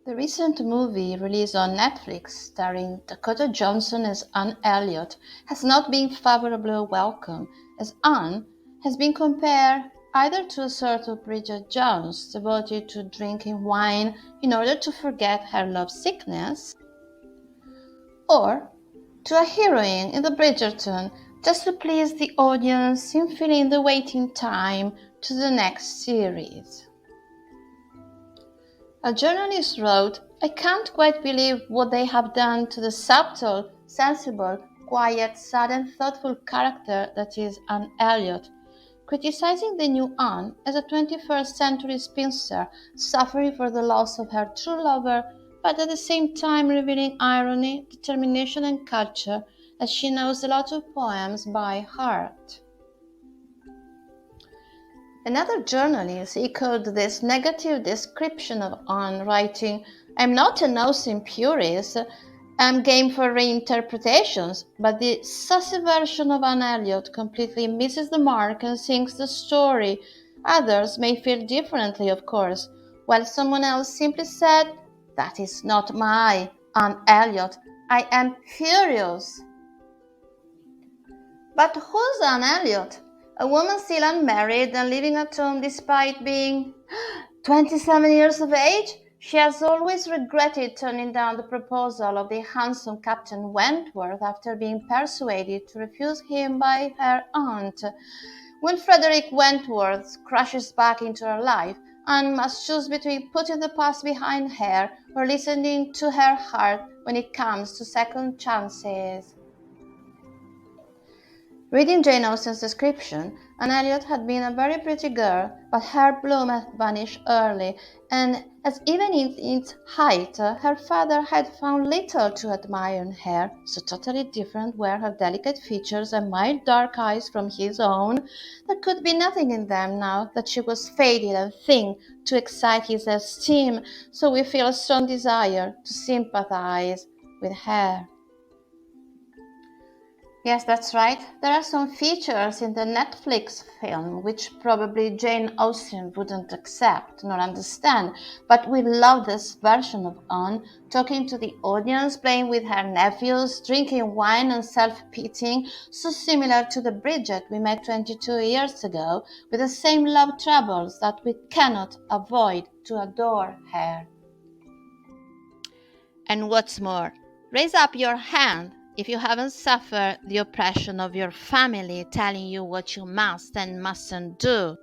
The recent movie released on Netflix starring Dakota Johnson as Anne Elliot has not been favorably welcomed, as Anne has been compared either to a sort of Bridget Jones devoted to drinking wine in order to forget her love sickness, or to a heroine in the Bridgerton just to please the audience in filling the waiting time to the next series. A journalist wrote, "I can't quite believe what they have done to the subtle, sensible, quiet, sad and thoughtful character that is Anne Elliot, criticizing the new Anne as a 21st century spinster suffering for the loss of her true lover, but at the same time revealing irony, determination and culture, as she knows a lot of poems by heart." Another journalist echoed this negative description of Anne, writing, "I'm not an Austen purist. I'm game for reinterpretations, but the saucy version of Anne Elliot completely misses the mark and sinks the story. Others may feel differently, of course, while someone else simply said, 'That is not my Anne Elliot. I am furious.'" But who's Anne Elliot? A woman still unmarried and living at home despite being 27 years of age? She has always regretted turning down the proposal of the handsome Captain Wentworth after being persuaded to refuse him by her aunt. When Frederick Wentworth crashes back into her life, Anne must choose between putting the past behind her or listening to her heart when it comes to second chances. Reading Jane Austen's description, Anne Elliot had been a very pretty girl, but her bloom had vanished early, and as even in its height, her father had found little to admire in her, so totally different were her delicate features and mild dark eyes from his own. There could be nothing in them now that she was faded and thin to excite his esteem, so we feel a strong desire to sympathize with her. Yes, that's right. There are some features in the Netflix film which probably Jane Austen wouldn't accept nor understand, but we love this version of Anne, talking to the audience, playing with her nephews, drinking wine and self-pitying, so similar to the Bridget we met 22 years ago, with the same love troubles that we cannot avoid to adore her. And what's more, raise up your hand if you haven't suffered the oppression of your family telling you what you must and mustn't do.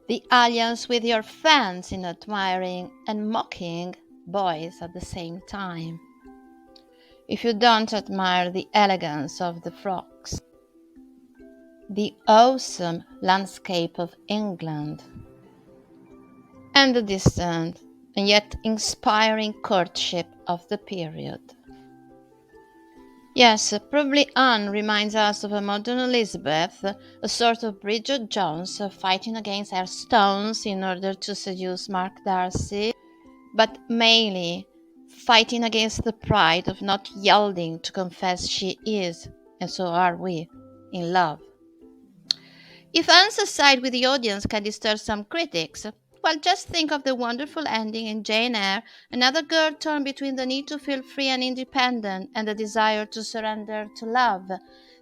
The alliance with your fans in admiring and mocking boys at the same time. If you don't admire the elegance of the frocks, the awesome landscape of England, and the distant and yet inspiring courtship of the period. Yes, probably Anne reminds us of a modern Elizabeth, a sort of Bridget Jones fighting against her stones in order to seduce Mark Darcy, but mainly fighting against the pride of not yielding to confess she is, and so are we, in love. If Anne's side with the audience can disturb some critics, well, just think of the wonderful ending in Jane Eyre, another girl torn between the need to feel free and independent and the desire to surrender to love.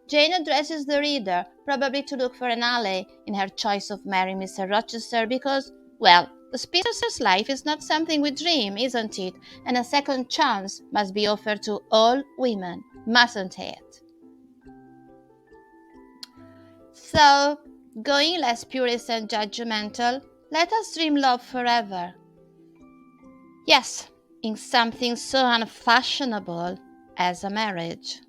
Jane addresses the reader, probably to look for an ally in her choice of marrying Mr. Rochester because, well, the spinster's life is not something we dream, isn't it? And a second chance must be offered to all women, mustn't it? So, going less purist and judgmental, let us dream love forever. Yes, in something so unfashionable as a marriage.